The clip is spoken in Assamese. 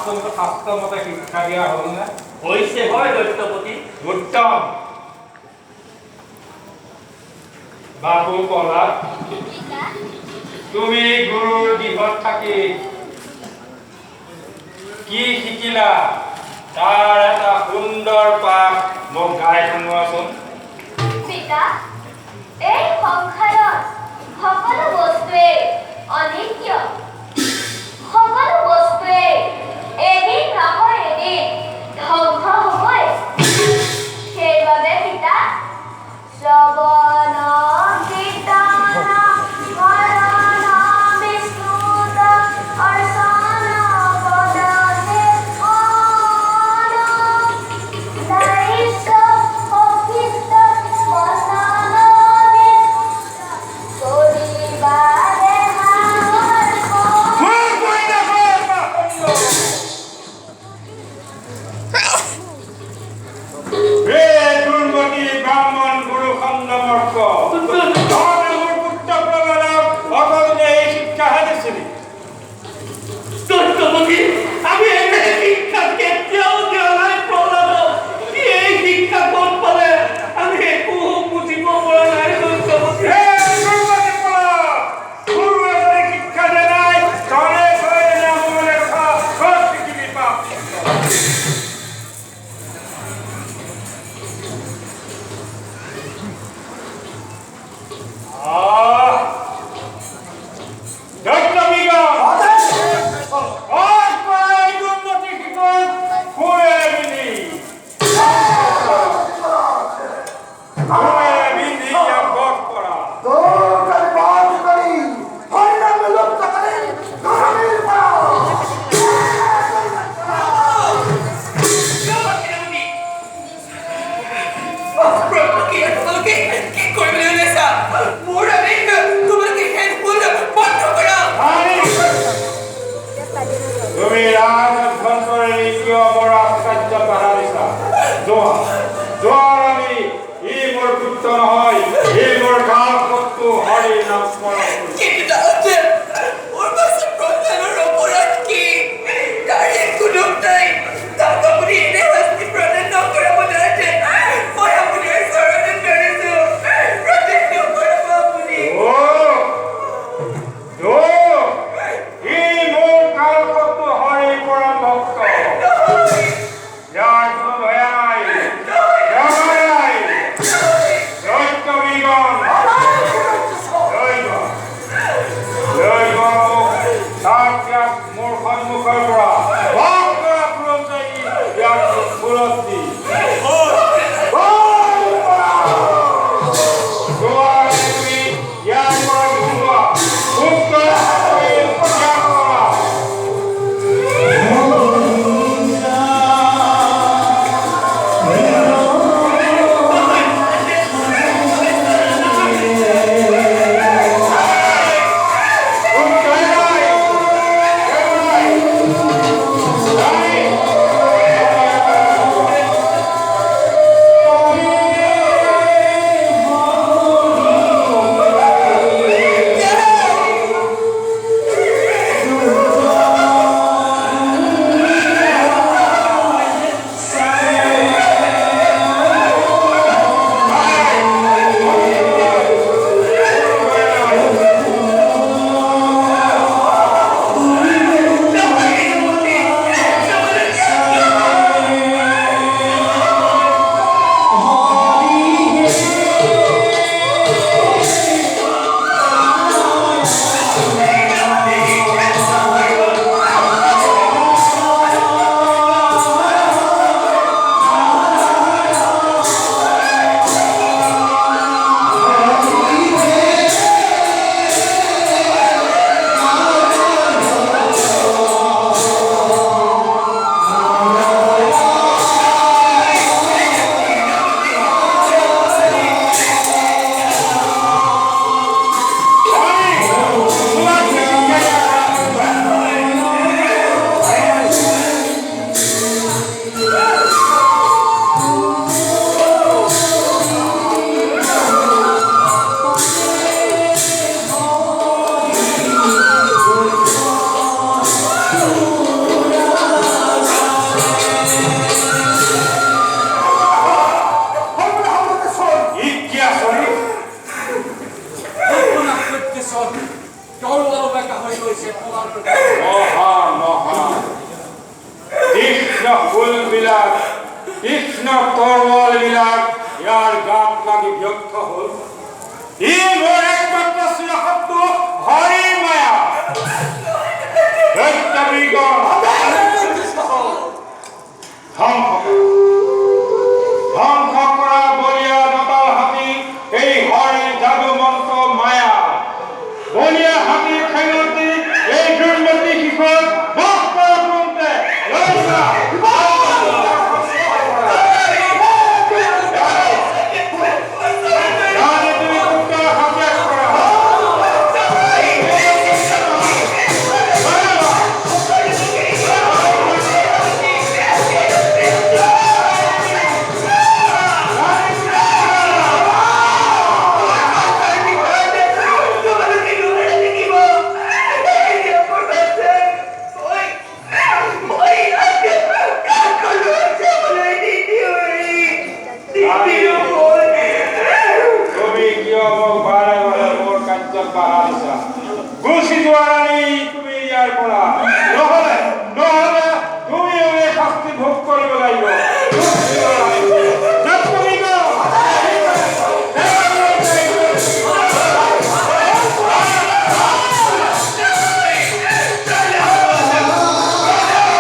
তোমাকে শাস্ত্র মতে শিক্ষা দিয়া হল না? হইছে হয় দৈত্যপতি। উত্তম। বাবু কলা তুমি গুৰুৰ দিশত থাকি কি শিকিলা তাৰ এটা সুন্দৰ পাঠ মোক গাই শুনোৱাচোন। পিতা, এই সংসাৰত সকলো বস্তুৱে অনিত্য। সকলো বস্তুৱে এদিন নহয় এদিন ধ্বংস হ'বই। সেইবাবে পিতা শ্ৰৱণ কীৰ্তন মৰণ বিষ্ণুত অৰ্চন পদতে অন দায়িত্ব অকীৰ্ত বচন বিষ্ণুত কৰিবাৰে ব্ৰাহ্মণ গুৰু খণ্ডমৰ্ক পুত্ৰ প্ৰবলক অগণে এই শিক্ষা হাৰিয়েছিলি। দৈত্যপতি, আমি এখানে শিক্ষা কেতিয়াও দিয়া নাই প্ৰহ্লাদক। এই শিক্ষা ক'ত পালে আমি একো বুজিব পৰা নাই দৈত্যপতি। গুরু এজনে শিক্ষা দিয়া নাই, তলে তলে নামলে কথা ক'ত শিকিবি পাপ। তুমি রাজধন করে নিকিও মোর আশ্চর্য পাহাড়িছা জোয়ার আমি ই মোর পুত্র নহয় ই মোর কাল শত্রু হরি নাম স্মরণ ওর পাশে প্রধানের অপরাধ কি? তার একটু লোক নাই। তাকে আপনি এনে হাসতে প্রধান ন করে মনে আছে। মই আপনার শরণে করেছো প্রতিজ্ঞ করব আপনি। ই মোর কাল শত্রু হরি পরম ভক্ত যার কোনো দয়া নাই দৈত্যবিগণ তাক মোৰ সন্মুখৰ পৰা ভাগ কৰা তুৰন্ত ইয়াক মূৰত দি তুমি ইয়াৰ পৰা গুচোৱা খুব কৰা ত্যাগ কৰা। ফুলবিলাক কৃষ্ণ তৰোৱালবিলাক ইয়াৰ গাত লাগি ব্যৰ্থ হ'ল ই মোৰ একমাত্ৰ চিৰশত্ৰু হৰি মায়া দৈত্যবৃগৰ ধ্বংস